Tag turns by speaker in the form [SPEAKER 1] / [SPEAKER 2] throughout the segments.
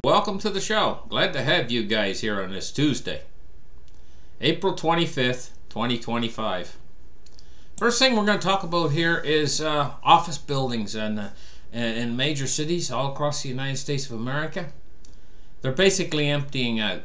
[SPEAKER 1] welcome to the show. Glad to have you guys here on this Tuesday, April 25th, 2025. First thing we're going to talk about here is office buildings in major cities all across the United States of America. They're basically emptying out.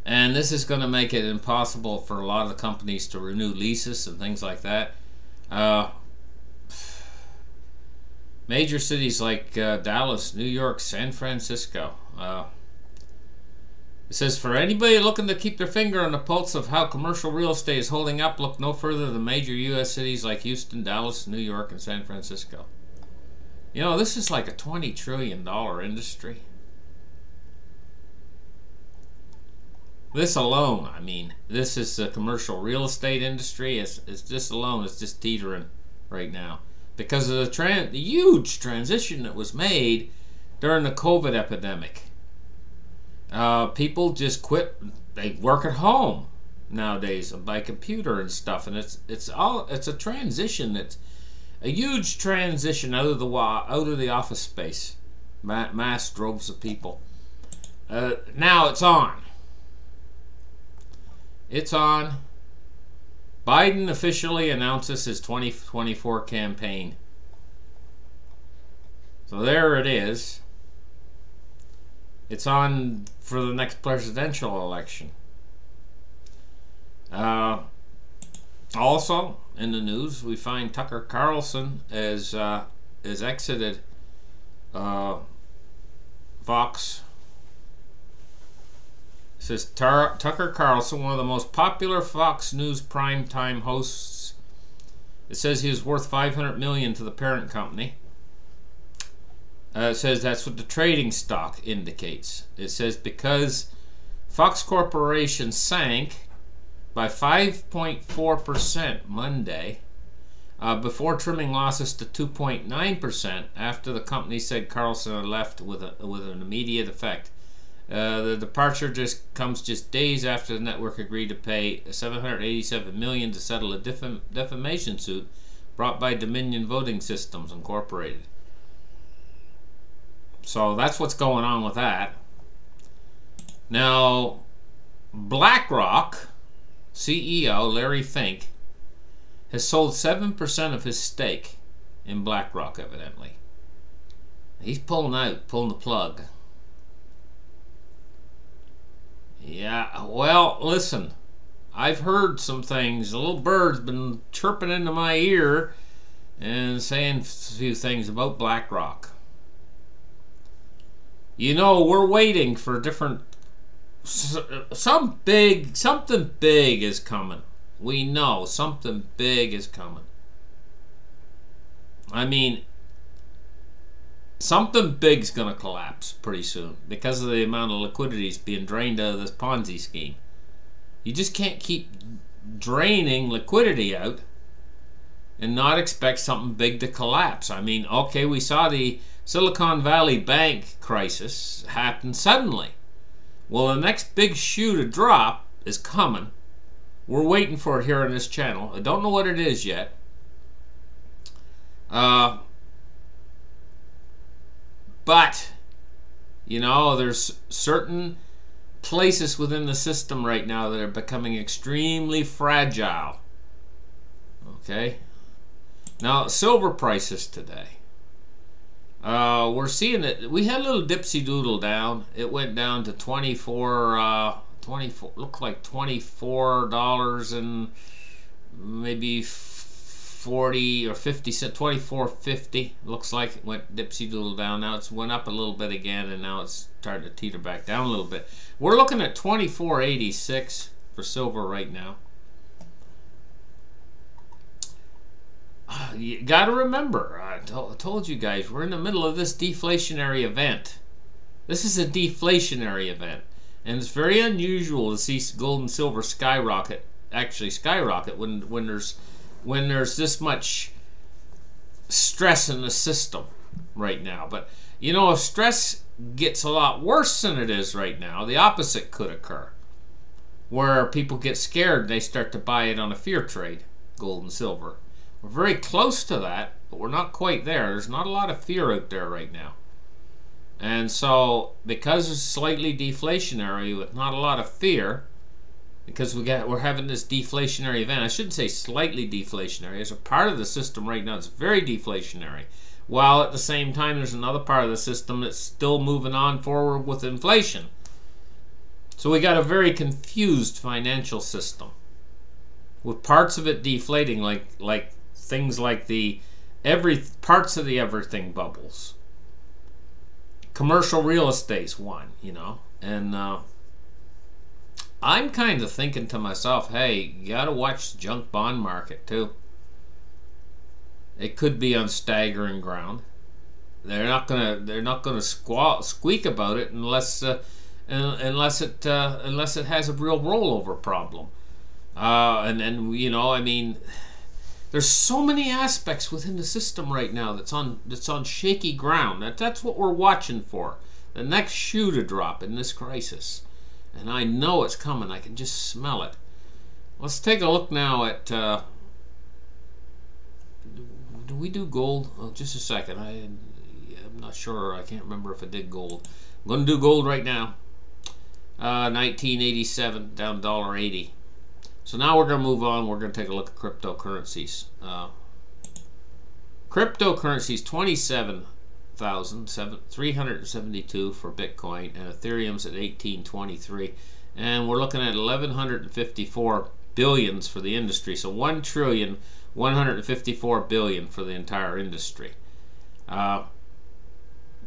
[SPEAKER 1] And this is going to make it impossible for a lot of the companies to renew leases and things like that. Major cities like Dallas, New York, San Francisco. It says, for anybody looking to keep their finger on the pulse of how commercial real estate is holding up, look no further than major U.S. cities like Houston, Dallas, New York, and San Francisco. You know, this is like a $20 trillion industry. This alone, I mean, this is the commercial real estate industry. It's just alone, it's just teetering right now. Because of the huge transition that was made during the COVID epidemic. People just quit. They work at home nowadays by computer and stuff, and it's a transition. It's a huge transition out of the office space. Mass droves of people. Now it's on. It's on. Biden officially announces his 2024 campaign. So there it is. It's on for the next presidential election. Also, in the news, we find Tucker Carlson has exited Fox. It says Tucker Carlson, one of the most popular Fox News primetime hosts. It says he is worth $500 million to the parent company. It says that's what the trading stock indicates. It says because Fox Corporation sank by 5.4% Monday before trimming losses to 2.9% after the company said Carlson had left with an immediate effect. The departure comes just days after the network agreed to pay $787 million to settle a defamation suit brought by Dominion Voting Systems Incorporated. So that's what's going on with that. Now, BlackRock CEO Larry Fink has sold 7% of his stake in BlackRock, evidently. He's pulling the plug. Yeah, well, listen, I've heard some things. A little bird's been chirping into my ear and saying a few things about BlackRock. You know, we're waiting for something big is coming. We know something big is coming. I mean, something big's going to collapse pretty soon because of the amount of liquidity being drained out of this Ponzi scheme. You just can't keep draining liquidity out and not expect something big to collapse. I mean, okay, we saw the Silicon Valley Bank crisis happen suddenly. Well, the next big shoe to drop is coming. We're waiting for it here on this channel. I don't know what it is yet. But, you know, there's certain places within the system right now that are becoming extremely fragile. Okay? Now, silver prices today. We're seeing it. We had a little dipsy doodle down. It went down to 24, looked like $24 and maybe 40 or 50 cent, 24.50. Looks like it went dipsy doodle down. Now it's went up a little bit again, and now it's starting to teeter back down a little bit. We're looking at 24.86 for silver right now. You got to remember, I told you guys, we're in the middle of this deflationary event. This is a deflationary event, and it's very unusual to see gold and silver skyrocket when there's this much stress in the system right now. But you know, if stress gets a lot worse than it is right now, the opposite could occur, where people get scared and they start to buy it on a fear trade, gold and silver. We're very close to that, but we're not quite there. There's not a lot of fear out there right now. And so, because it's slightly deflationary with not a lot of fear, because we're having this deflationary event. I shouldn't say slightly deflationary. As a part of the system right now, it's very deflationary. While at the same time, there's another part of the system that's still moving on forward with inflation. So we got a very confused financial system, with parts of it deflating, like things like the parts of the everything bubbles. Commercial real estate's one, you know, and I'm kind of thinking to myself, hey, you gotta watch the junk bond market too. It could be on staggering ground. They're not gonna squeak about it unless it has a real rollover problem. And then, you know, I mean, there's so many aspects within the system right now that's on shaky ground. That's what we're watching for. The next shoe to drop in this crisis. And I know it's coming. I can just smell it. Let's take a look now at... do we do gold? Oh, just a second. I'm not sure. I can't remember if I did gold. I'm going to do gold right now. 1987 down $1.80. So now we're going to move on. We're going to take a look at cryptocurrencies. Cryptocurrencies, 27,372 for Bitcoin, and Ethereum's at 1823. And we're looking at 1,154 billions for the industry. So 1,154 billion for the entire industry.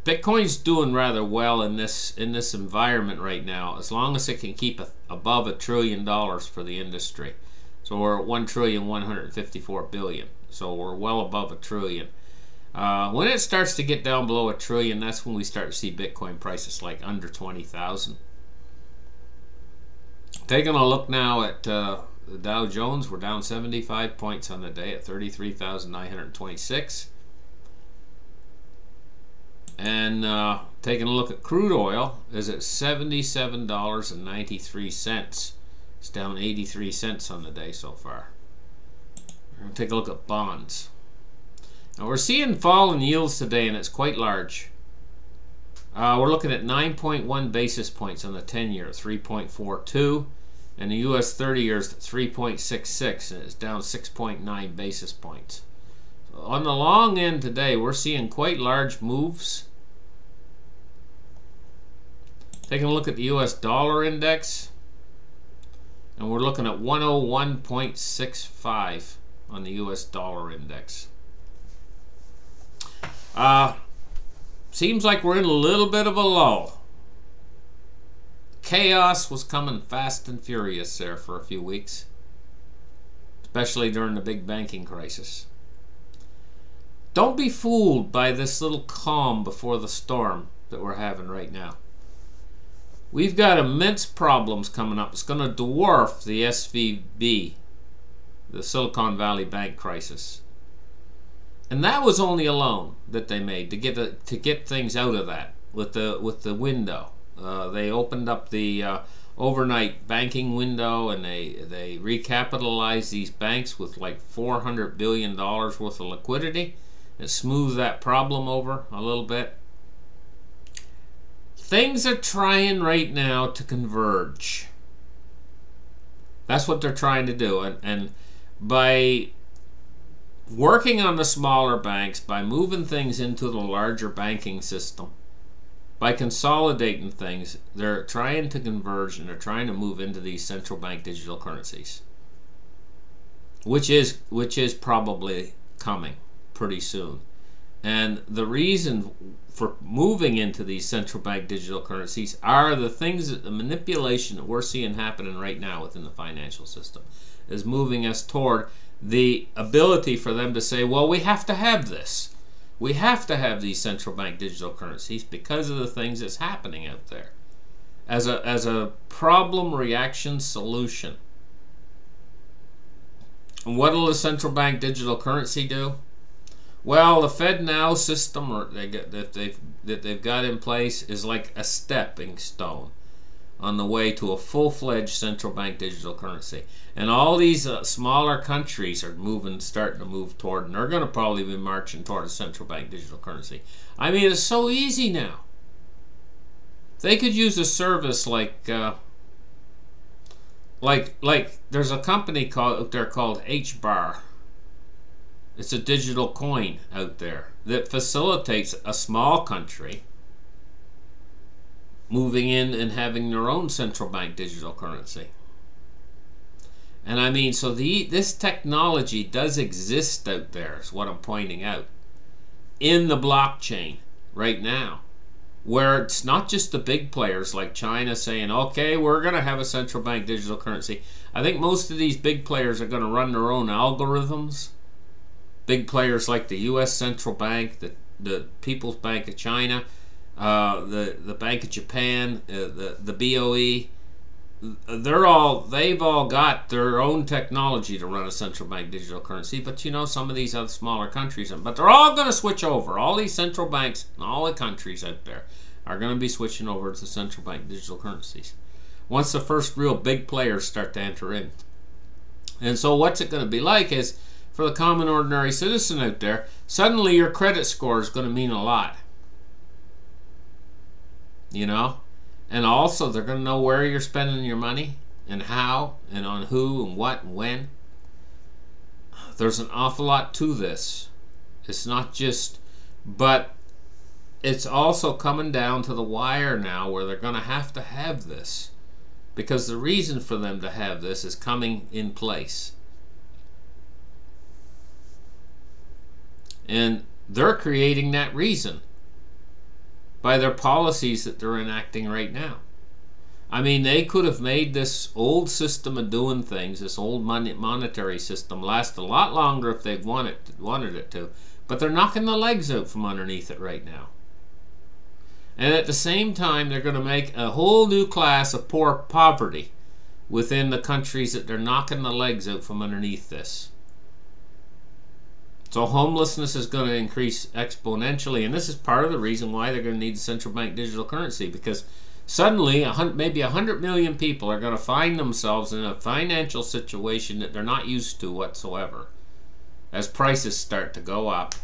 [SPEAKER 1] Bitcoin's doing rather well in this environment right now, as long as it can keep above $1 trillion for the industry. So we're at 1,154 billion. So we're well above $1 trillion. When it starts to get down below $1 trillion, that's when we start to see Bitcoin prices like under 20,000. Taking a look now at the Dow Jones, we're down 75 points on the day at 33,926. And taking a look at crude oil is at $77.93. It's down 83 cents on the day so far. We're going to take a look at bonds. Now we're seeing fall in yields today, and it's quite large. We're looking at 9.1 basis points on the 10-year, 3.42, and the U.S. 30-year is 3.66, and it's down 6.9 basis points. So on the long end today, we're seeing quite large moves. Taking a look at the U.S. dollar index, and we're looking at 101.65 on the U.S. dollar index. Seems like we're in a little bit of a lull. Chaos was coming fast and furious there for a few weeks, especially during the big banking crisis. Don't be fooled by this little calm before the storm that we're having right now. We've got immense problems coming up. It's going to dwarf the SVB, the Silicon Valley Bank crisis. And that was only a loan that they made to get things out of that with the window. They opened up the overnight banking window, and they recapitalized these banks with like $400 billion worth of liquidity. It smoothed that problem over a little bit. Things are trying right now to converge. That's what they're trying to do, and by working on the smaller banks, by moving things into the larger banking system, by consolidating things, they're trying to converge, and they're trying to move into these central bank digital currencies, which is probably coming pretty soon. And the reason for moving into these central bank digital currencies are the manipulation that we're seeing happening right now within the financial system is moving us toward the ability for them to say, well, we have to have this. We have to have these central bank digital currencies because of the things that's happening out there. As a problem reaction solution. And what will the central bank digital currency do? Well, the FedNow system that they've got in place is like a stepping stone on the way to a full-fledged central bank digital currency. And all these smaller countries are starting to move toward, and they're going to probably be marching toward a central bank digital currency. I mean, it's so easy now. They could use a service like there's a company out there called HBAR. It's a digital coin out there that facilitates a small country moving in and having their own central bank digital currency. And I mean, so this technology does exist out there, is what I'm pointing out, in the blockchain right now, where it's not just the big players like China saying, okay, we're going to have a central bank digital currency. I think most of these big players are going to run their own algorithms. Big players like the U.S. Central Bank, the People's Bank of China, the Bank of Japan, the BOE, they've all got their own technology to run a central bank digital currency. But you know, some of these other smaller countries, but they're all going to switch over. All these central banks and all the countries out there are going to be switching over to central bank digital currencies once the first real big players start to enter in. And so what's it going to be like is, for the common ordinary citizen out there, suddenly your credit score is going to mean a lot. You know? And also they're going to know where you're spending your money and how and on who and what and when. There's an awful lot to this. It's not just, but it's also coming down to the wire now where they're going to have this, because the reason for them to have this is coming in place. And they're creating that reason by their policies that they're enacting right now. I mean, they could have made this old system of doing things, this old monetary system, last a lot longer if they'd wanted it to. But they're knocking the legs out from underneath it right now. And at the same time, they're going to make a whole new class of poverty within the countries that they're knocking the legs out from underneath this. So homelessness is going to increase exponentially, and this is part of the reason why they're going to need the central bank digital currency, because suddenly maybe 100 million people are going to find themselves in a financial situation that they're not used to whatsoever as prices start to go up.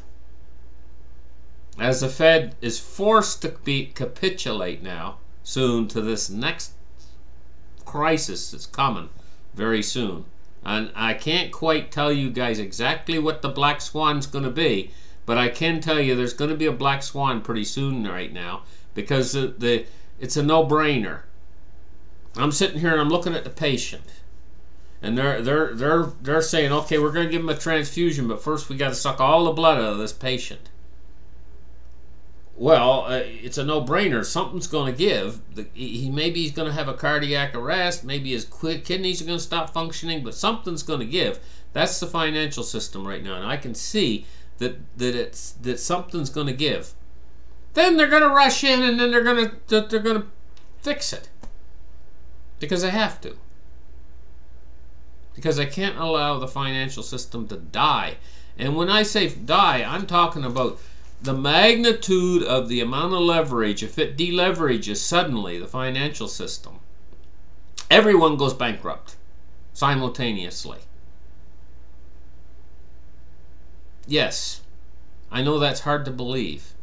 [SPEAKER 1] As the Fed is forced to capitulate now soon to this next crisis that's coming very soon. And I can't quite tell you guys exactly what the black swan's going to be, but I can tell you there's going to be a black swan pretty soon right now, because it's a no-brainer. I'm sitting here and I'm looking at the patient, and they're saying, okay, we're going to give him a transfusion, but first we got to suck all the blood out of this patient. Well, it's a no-brainer. Something's going to give. Maybe he's going to have a cardiac arrest. Maybe his kidneys are going to stop functioning, but something's going to give. That's the financial system right now, and I can see that something's going to give. Then they're going to rush in, and then they're going to fix it, because they have to. Because they can't allow the financial system to die. And when I say die, I'm talking about the magnitude of the amount of leverage. If it deleverages suddenly the financial system, everyone goes bankrupt simultaneously. Yes, I know that's hard to believe,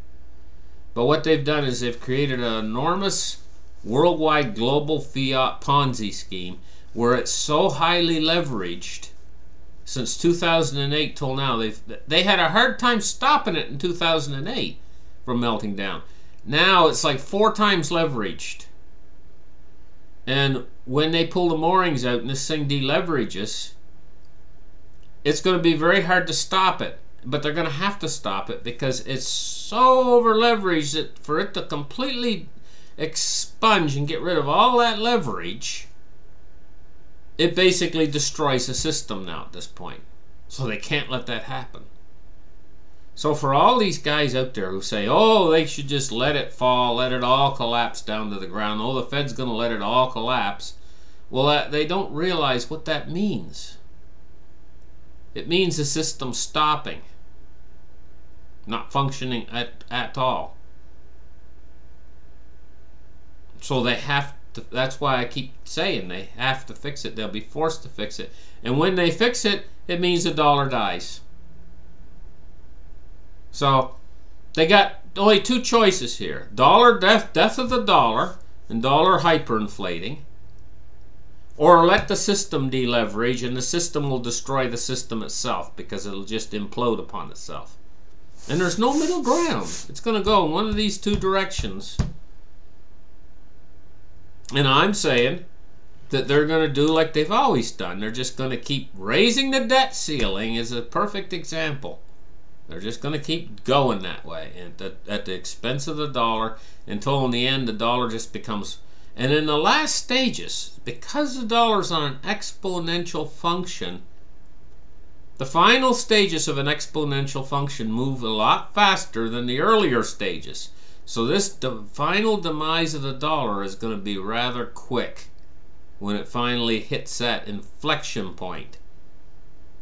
[SPEAKER 1] but what they've done is they've created an enormous worldwide global fiat Ponzi scheme where it's so highly leveraged. Since 2008 till now, they had a hard time stopping it in 2008 from melting down. Now it's like 4 times leveraged. And when they pull the moorings out and this thing deleverages, it's going to be very hard to stop it. But they're going to have to stop it because it's so over leveraged that for it to completely expunge and get rid of all that leverage, it basically destroys the system now at this point. So they can't let that happen. So for all these guys out there who say, oh, they should just let it fall, let it all collapse down to the ground, oh, the Fed's going to let it all collapse, well, they don't realize what that means. It means the system stopping, not functioning at all. So they have to, that's why I keep saying they have to fix it. They'll be forced to fix it. And when they fix it, it means the dollar dies. So they got only 2 choices here. Death of the dollar, and dollar hyperinflating, or let the system deleverage and the system will destroy the system itself because it'll just implode upon itself. And there's no middle ground. It's going to go in one of these two directions. And I'm saying that they're going to do like they've always done. They're just going to keep raising the debt ceiling is a perfect example. They're just going to keep going that way at the expense of the dollar until in the end the dollar just becomes... And in the last stages, because the dollar's on an exponential function, the final stages of an exponential function move a lot faster than the earlier stages. So the final demise of the dollar is going to be rather quick when it finally hits that inflection point.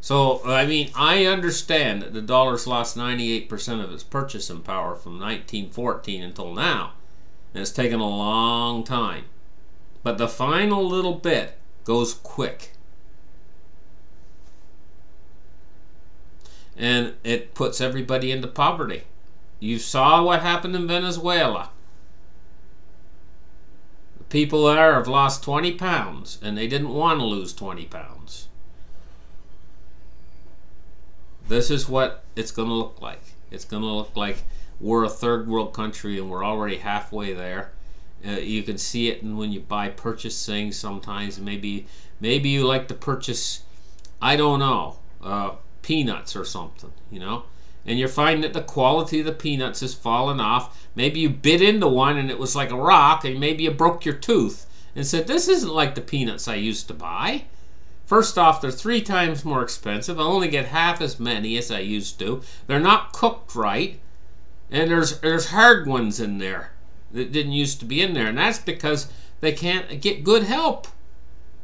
[SPEAKER 1] So, I mean, I understand that the dollar's lost 98% of its purchasing power from 1914 until now. And it's taken a long time. But the final little bit goes quick. And it puts everybody into poverty. You saw what happened in Venezuela. The people there have lost 20 pounds, and they didn't want to lose 20 pounds. This is what it's going to look like. It's going to look like we're a third world country and we're already halfway there. You can see it when you buy purchase things sometimes. Maybe you like to purchase, I don't know, peanuts or something, you know. And you find that the quality of the peanuts has fallen off. Maybe you bit into one and it was like a rock, and maybe you broke your tooth and said, this isn't like the peanuts I used to buy. First off, they're 3 times more expensive. I only get half as many as I used to. They're not cooked right. And there's hard ones in there that didn't used to be in there. And that's because they can't get good help.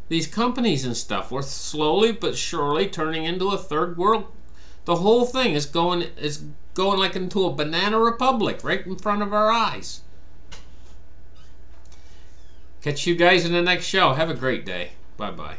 [SPEAKER 1] These companies and stuff, we're slowly but surely turning into a third world. The whole thing is going like into a banana republic right in front of our eyes. Catch you guys in the next show. Have a great day. Bye-bye.